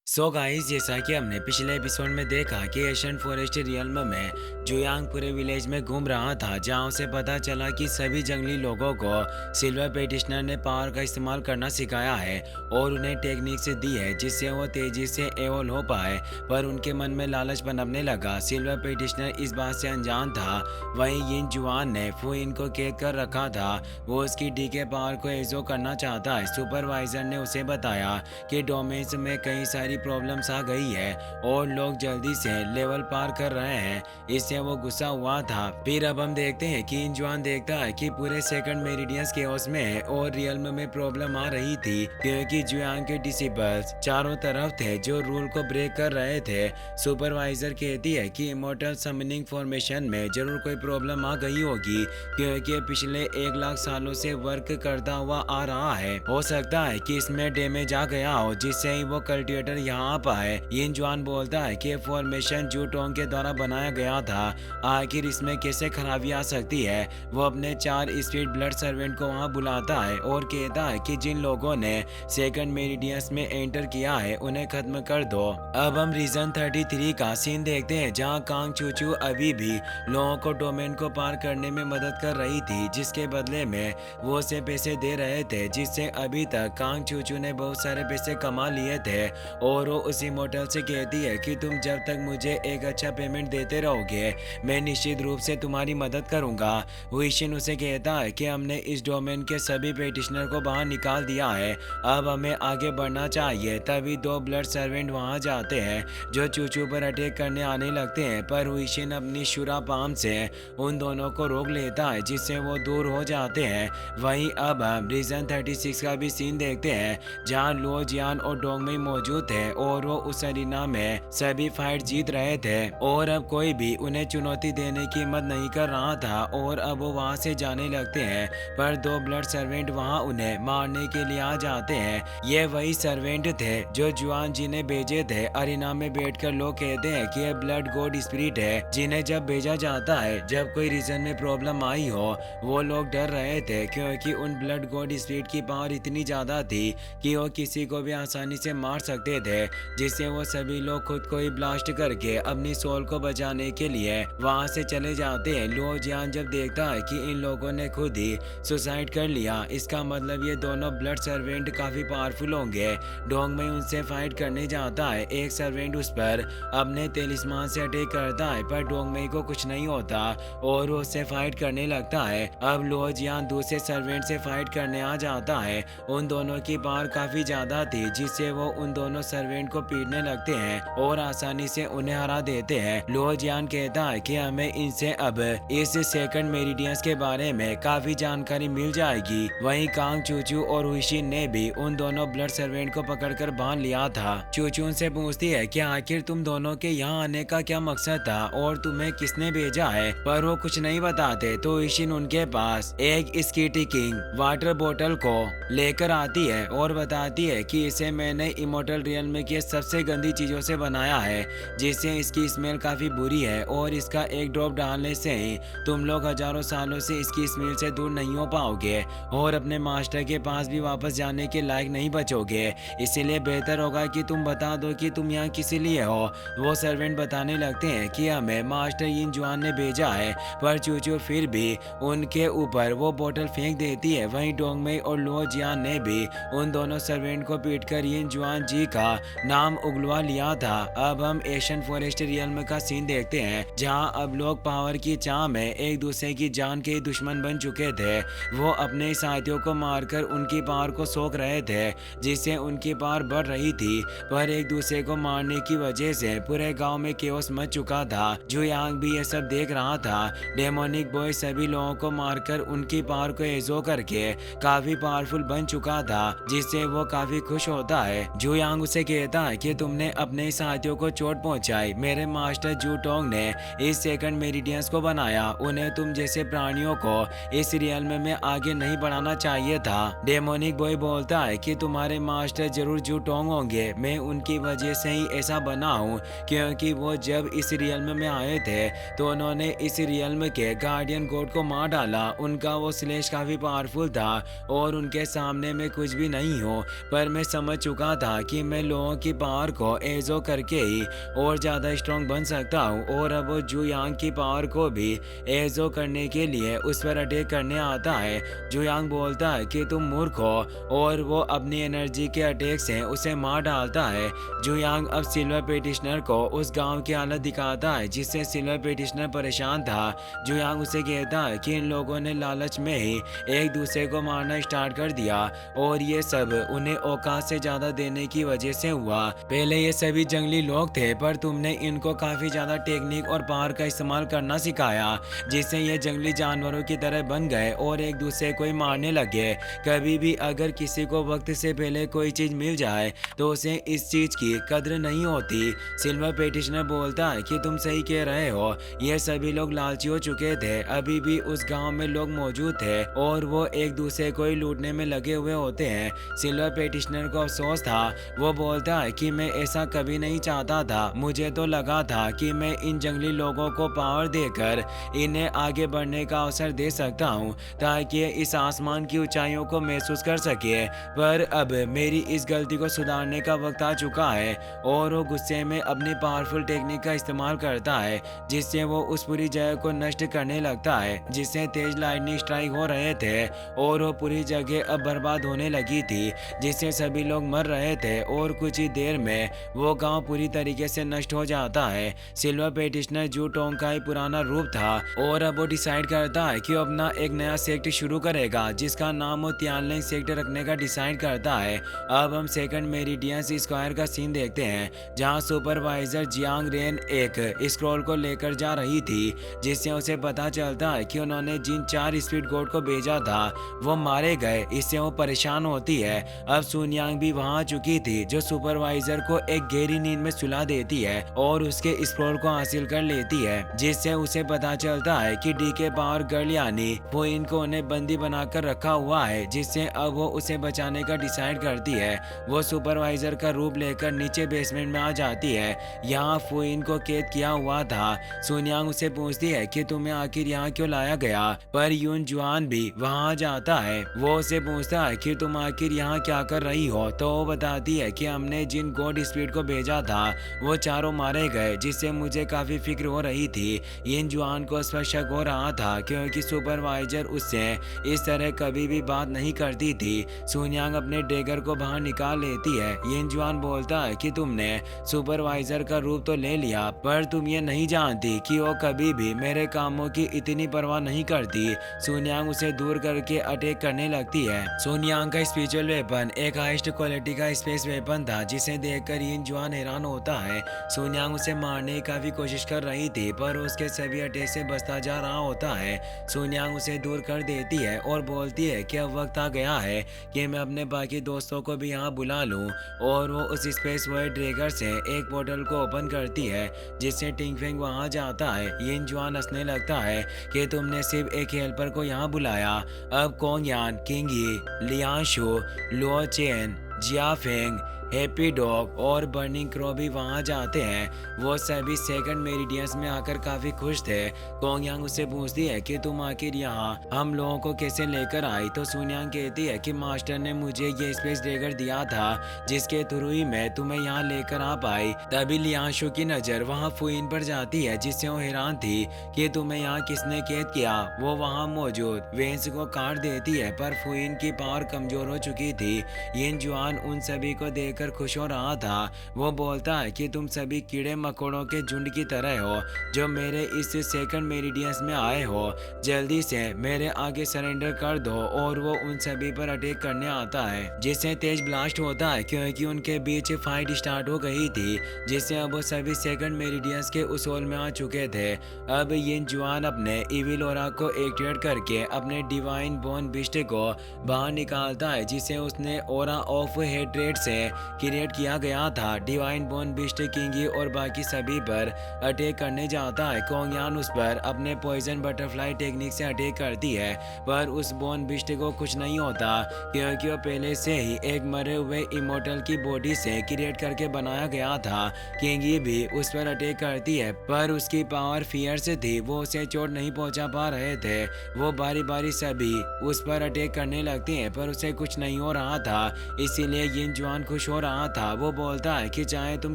So guys, जैसा कि हमने पिछले एपिसोड में देखा कि एशियन फॉरेस्ट रियल्म में जुयांग पूरे विलेज में घूम रहा था, जहां उसे पता चला कि सभी जंगली लोगों को सिल्वर पेटिशनर ने पावर का इस्तेमाल करना सिखाया है और उन्हें टेक्निक्स दी है जिससे वो तेजी से एवोल्व हो पाए। पर उनके मन में लालच पनपने लगा। सिल्वर पेटिशनर इस बात से अनजान था। वहीं यिन जुआन ने फुइन को कैद कर रखा था। वो उसकी डी के पावर को एजो करना चाहता है। सुपरवाइजर ने उसे बताया कि डोमेन्स में कई सारी प्रॉब्लम्स आ गई है और लोग जल्दी से लेवल पार कर रहे हैं। इससे वो गुस्सा हुआ था। फिर अब हम देखते हैं कि इंजवान देखता है कि पूरे सेकंड मेरिडियंस केओस में है और रियल्म में प्रॉब्लम आ रही थी क्योंकि जुआंग के डिसिबल्स चारों तरफ थे जो रूल को ब्रेक कर रहे थे। सुपरवाइजर कहती है कि इमोर्टल समनिंग फॉर्मेशन में जरूर कोई प्रॉब्लम आ गई होगी क्योंकि पिछले 1 लाख सालों से वर्क करता हुआ आ रहा है। हो सकता है कि इसमें डैमेज आ गया हो जिससे ही वो कल्टिवेटर यहाँ आ पाए। यिन जुआन बोलता है कि फॉर्मेशन जूटोंग के द्वारा बनाया गया था। आखिर इसमें कैसे खराबी आ सकती है। वो अपने 4 स्पीड ब्लड सर्वेंट को वहाँ बुलाता है और कहता है कि जिन लोगों ने सेकंड मेरिडियंस में एंटर किया है उन्हें खत्म कर दो। अब हम रीजन 33 का सीन देखते हैं जहाँ कांग चूचू अभी भी लोगों को डोमेन को पार करने में मदद कर रही थी, जिसके बदले में वो उसे पैसे दे रहे थे जिससे अभी तक कांग चूचू ने बहुत सारे पैसे कमा लिए थे। और वो उसी मोटल से कहती है कि तुम जब तक मुझे एक अच्छा पेमेंट देते रहोगे मैं निश्चित रूप से तुम्हारी मदद करूंगा। हुइशिन उसे कहता है कि हमने इस डोमेन के सभी पेटिशनर को बाहर निकाल दिया है, अब हमें आगे बढ़ना चाहिए। तभी 2 ब्लड सर्वेंट वहां जाते हैं जो चूचू पर अटैक करने आने लगते हैं, पर हुइशिन अपनी शुरा पाम से उन दोनों को रोक लेता है जिससे वो दूर हो जाते हैं। वहीं अब हम रीजन 36 का भी सीन देखते हैं जहां लो जियान और डोंगमई मौजूद थे और वो उस अरीना में सभी फाइट जीत रहे थे और अब कोई भी उन्हें चुनौती देने की हिम्मत नहीं कर रहा था और अब वो वहां से जाने लगते हैं। पर 2 ब्लड सर्वेंट वहां उन्हें मारने के लिए आ जाते हैं। ये वही सर्वेंट थे जो जुआन जी ने भेजे थे। अरीना में बैठकर लोग कहते हैं कि ये ब्लड गॉड स्पिरिट है जिन्हें जब भेजा जाता है जब कोई रीजन में प्रॉब्लम आई हो। वो लोग डर रहे थे क्योंकि उन ब्लड गॉड स्पिरिट की पावर इतनी ज्यादा थी कि वो किसी को भी आसानी से मार सकते थे, जिससे वो सभी लोग खुद को ही ब्लास्ट करके अपनी सोल को बचाने के लिए वहां से चले जाते हैं। लो जियान जब देखता है कि इन लोगों ने खुद ही सुसाइड कर लिया, इसका मतलब ये दोनों ब्लड सर्वेंट काफी पावरफुल होंगे। डोंग में उनसे फाइट करने जाता है। एक सर्वेंट उस पर अपने तेलिस्मान से अटैक करता है पर डोंग में को कुछ नहीं होता और वो उससे फाइट करने लगता है। अब लो जियान दूसरे सर्वेंट से फाइट करने आ जाता है। उन दोनों की पावर काफी ज्यादा थी जिससे वो उन दोनों सर्वेंट को पीटने लगते हैं और आसानी से उन्हें हरा देते हैं। लो जियान कहता है कि हमें इनसे अब इस सेकंड मेरिडियंस के बारे में काफी जानकारी मिल जाएगी। वहीं कांग चूचू और हुइशिन ने भी उन दोनों ब्लड सर्वेंट को पकड़कर बांध लिया था। चूचू उनसे पूछती है कि आखिर तुम दोनों के यहाँ आने का क्या मकसद था और तुम्हें किसने भेजा है, पर वो कुछ नहीं बताते। तो हुइशिन उनके पास एक स्कीटी किंग वाटर बोतल को लेकर आती है और बताती है कि इसे मैंने इमोर्टल रियल्म की सबसे गंदी चीजों से बनाया है जिससे इसकी स्मेल काफी बुरी है और इसका एक ड्रॉप डालने से ही तुम लोग हजारों सालों से इसकी स्मेल से दूर नहीं हो पाओगे और अपने मास्टर के पास भी वापस जाने के लायक नहीं बचोगे। इसीलिए बेहतर होगा कि तुम बता दो कि तुम यहाँ किस लिए हो। वो सर्वेंट बताने लगते हैं कि हमें मास्टर यिन जुआन ने भेजा है, पर चूचू फिर भी उनके ऊपर वो बोतल फेंक देती है। वहीं डोंगमई और लो जियान ने भी उन दोनों सर्वेंट को पीटकर यिन जुआन जी का नाम उगलवा लिया था। अब हम एशियन फॉरेस्ट रियल्म का सीन देखते हैं जहां अब लोग पावर की चाह में एक दूसरे की जान के दुश्मन बन चुके थे। वो अपने साथियों को मारकर उनकी पावर को सोख रहे थे जिससे उनकी पावर बढ़ रही थी, पर एक दूसरे को मारने की वजह से पूरे गांव में केओस मच चुका था। जुयांग भी ये सब देख रहा था। डेमोनिक बॉय सभी लोगों को मारकर उनकी पावर को एजो करके काफी पावरफुल बन चुका था जिससे वो काफी खुश होता है। जुयांग उसे कहता है कि तुमने अपने साथियों को चोट पहुंचाई। मेरे मास्टर जूटोंग ने इस सेकंड मेरिडियंस को बनाया, उन्हें तुम जैसे प्राणियों को इस रियल्म में आगे नहीं बढ़ाना चाहिए था। डेमोनिक बॉय बोलता है कि तुम्हारे मास्टर जरूर जूटोंग होंगे, मैं उनकी वजह से ही ऐसा बना हूँ क्योंकि वो जब इस रियल्म में आए थे तो उन्होंने इस रियल्म के गार्डियन गॉड को मार डाला। उनका वो स्लेश काफी पावरफुल था और उनके सामने मैं कुछ भी नहीं हूँ, पर मैं समझ चुका था कि मैं लोगों की पावर को एजो करके ही और ज़्यादा स्ट्रॉन्ग बन सकता हूँ। और अब वो जू यांग की पावर को भी एजो करने के लिए उस पर अटैक करने आता है। जू यांग बोलता है कि तुम मूर्ख हो और वो अपनी एनर्जी के अटैक से उसे मार डालता है। जू यांग अब सिल्वर पेटिशनर को उस गांव की हालत दिखाता है जिससे सिल्वर पेटिशनर परेशान था। जू यांग उसे कहता है कि इन लोगों ने लालच में ही एक दूसरे को मारना स्टार्ट कर दिया और ये सब उन्हें औकात से ज्यादा देने की वजह से हुआ। पहले ये सभी जंगली लोग थे पर तुमने इनको काफी ज्यादा टेक्निक और पावर का इस्तेमाल करना सिखाया जिससे ये जंगली जानवरों की तरह बन गए और एक दूसरे को ही मारने लगे। कभी भी अगर किसी को वक्त से पहले कोई चीज मिल जाए तो उसे इस चीज की कद्र नहीं होती। सिल्वर पेटिशनर बोलता है कि तुम सही कह रहे हो, ये सभी लोग लालची हो चुके थे। अभी भी उस गांव में लोग मौजूद थे और वो एक दूसरे को ही लूटने में लगे हुए होते हैं। सिल्वर पेटिशनर को अफसोस था। वो बोलता है कि मैं ऐसा कभी नहीं चाहता था। मुझे तो लगा था कि मैं इन जंगली लोगों को पावर देकर इन्हें आगे बढ़ने का अवसर दे सकता हूँ ताकि इस आसमान की ऊंचाइयों को महसूस कर सके। पर अब मेरी इस गलती को सुधारने का वक्त आ चुका है। और वो गुस्से में अपनी पावरफुल टेक्निक का इस्तेमाल करता है जिससे वो उस पूरी जगह को नष्ट करने लगता है जिससे तेज लाइटनिंग स्ट्राइक हो रहे थे और वो पूरी जगह अब बर्बाद होने लगी थी जिससे सभी लोग मर रहे थे और कुछ ही देर में वो गांव पूरी तरीके से नष्ट हो जाता है। सिल्वर पेटिशनर जू टोंग का ही पुराना रूप था और अब वो डिसाइड करता है कि वो अपना एक नया सेक्ट शुरू करेगा जिसका नाम वो तियानलिंग सेक्ट रखने का डिसाइड करता है। अब हम सेकंड मेरिडियन स्क्वायर का सीन देखते हैं जहां सुपरवाइजर जियांग रेन एक स्क्रॉल को लेकर जा रही थी जिससे उसे पता चलता है कि उन्होंने जिन 4 स्पीड गोड को भेजा था वो मारे गए। इससे वो परेशान होती है। अब सुनियांग भी वहां आ चुकी थी जो सुपरवाइजर को एक गहरी नींद में सुला देती है और उसके स्क्रॉल को हासिल कर लेती है जिससे उसे पता चलता है कि डी के पावर गर्ल यानी फुइन को उन्हें बंदी बनाकर रखा हुआ है जिससे अब वो उसे बचाने का डिसाइड करती है। वो सुपरवाइजर का रूप लेकर नीचे बेसमेंट में आ जाती है। यहाँ फुइन को कैद किया हुआ था। सुनियांग उसे पूछती है कि तुम्हें आखिर यहाँ क्यों लाया गया, पर यून जुआन भी वहाँ जाता है। वो उसे पूछता है कि तुम आखिर यहाँ क्या कर रही हो, तो वो बताती है कि हमने जिन गॉड स्पीड को भेजा था वो चारों मारे गए जिससे मुझे काफी फिक्र हो रही थी। इन जुआन को स्पष्ट शक हो रहा था क्योंकि सुपरवाइजर उससे इस तरह कभी भी बात नहीं करती थी। सुनियांग अपने डेगर को बाहर निकाल लेती है। यिन जुआन बोलता है कि तुमने सुपरवाइजर का रूप तो ले लिया पर तुम ये नहीं जानती कि वो कभी भी मेरे कामों की इतनी परवाह नहीं करती। सुनियांग उसे दूर करके अटैक करने लगती है। सुनियांग का स्पिरिचुअल वेपन एक हाईएस्ट क्वालिटी का स्पेस वेपन था जिसे देखकर यिन जुआन हैरान होता है। सुनियांग उसे मारने की काफी कोशिश कर रही थी पर उसके सभी अटैक से बचता जा रहा होता है। सुनियांग उसे दूर कर देती है और बोलती है कि अब वक्त आ गया है कि मैं अपने बाकी दोस्तों को भी यहाँ बुला लूँ। और वो उस स्पेस वॉइड ड्रैगर से एक पोर्टल को ओपन करती है जिससे टिंगफेंग वहाँ जाता है। यिन जुआन हंसने लगता है कि तुमने सिर्फ एक हेल्पर को यहाँ बुलाया। अब कोंग यान, किंग ही, लियांशु, लुओ चेन, जियाफेंग, हैप्पी डॉग और बर्निंग क्रो भी वहां जाते हैं। वो सभी सेकंड मेरिडियंस में आकर काफी खुश थे। कोंगयांग उससे पूछती है कि तुम आखिर यहाँ हम लोगों को कैसे लेकर आई, तो सुनियांग कहती है कि मास्टर ने मुझे ये स्पेस ड्रैगर दिया था जिसके थ्रू ही मैं तुम्हें यहाँ लेकर आ पाई। तभी लियांशु की नजर वहाँ फुइन पर जाती है जिससे वो हैरान थी कि तुम्हें यहाँ किसने कैद किया। वो वहाँ मौजूद वेंस को काट देती है पर फुइन की पावर कमजोर हो चुकी थी। यिन जुआन उन सभी को देख कर खुश हो रहा था। वो बोलता है कि तुम सभी कीड़े मकोड़ों के झुंड की तरह हो जो मेरे इस सेकंड मेरिडियंस में आए हो। जल्दी से मेरे आगे सरेंडर कर दो। और वो उन सभी पर अटैक करने आता है जिससे तेज ब्लास्ट होता है क्योंकि उनके बीच फाइट स्टार्ट हो गई थी जिससे अब वो सभी सेकंड मेरिडियंस के उस होल में आ चुके थे। अब यिन जुआन अपने इविल ऑरा को एक्टिवेट करके अपने डिवाइन बोन बिस्ट को बाहर निकालता है जिसे उसने ऑरा ऑफ हेट्रेड से क्रिएट किया गया था। डिवाइन बोन बिस्ट किंगी और बाकी सभी पर अटैक करने जाता है। कोंगयान उस पर अपने पॉइजन बटरफ्लाई टेक्निक से अटैक करती है पर उस बोन बिस्ट को कुछ नहीं होता क्योंकि वो पहले से ही एक मरे हुए इमोर्टल की बॉडी से क्रिएट करके बनाया गया था। किंगी भी उस पर अटैक करती है पर उसकी पावर फियर से थी, वो उसे चोट नहीं पहुंचा पा रहे थे। वो बारी बारी सभी उस पर अटैक करने लगते हैं पर उसे कुछ नहीं हो रहा था। इसीलिए यिन जुआन खुश हो हो रहा था। वो बोलता है कि चाहे तुम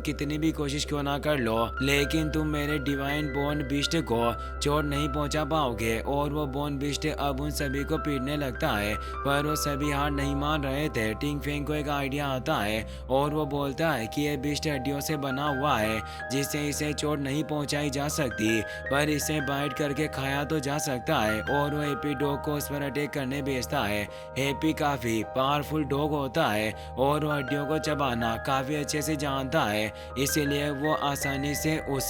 कितनी भी कोशिश क्यों ना कर लो, लेकिन तुम मेरे डिवाइन बोन बिस्ट को चोट नहीं पहुंचा पाओगे। और वो बोन बिस्ट अब उन सभी को पीटने लगता है, पर वो सभी हार नहीं मान रहे थे। टिंग फेंग को एक आइडिया आता है और वो बोलता है कि ये बिस्ट हड्डियों से बना हुआ है, जिससे इसे चोट नहीं पहुंचाई जा सकती, पर इसे बाइट करके खाया तो जा सकता है। और वो हैप्पी डॉग को उस पर अटैक करने भेजता है। हैप्पी काफी पावरफुल डॉग होता है और वो हड्डियों को चबाना काफी अच्छे से जानता है, इसीलिए वो आसानी से उस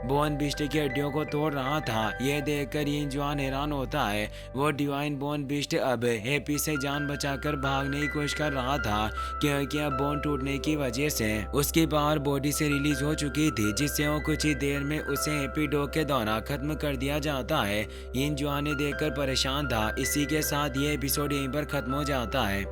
बोन बिस्ट की हड्डियों को तोड़ रहा था। यह देखकर यिन जुआन हैरान होता है। वो डिवाइन बोन बिस्ट अब हैप्पी से जान बचाकर भागने की कोशिश कर रहा था, क्योंकि अब बोन टूटने की वजह से उसकी पावर बॉडी से रिलीज हो चुकी थी, जिससे वो कुछ ही देर में उसे हैप्पी डॉग के द्वारा खत्म कर दिया जाता है। यिन जुआन ने देखकर परेशान था। इसी के साथ ये एपिसोड यहीं पर खत्म हो जाता है।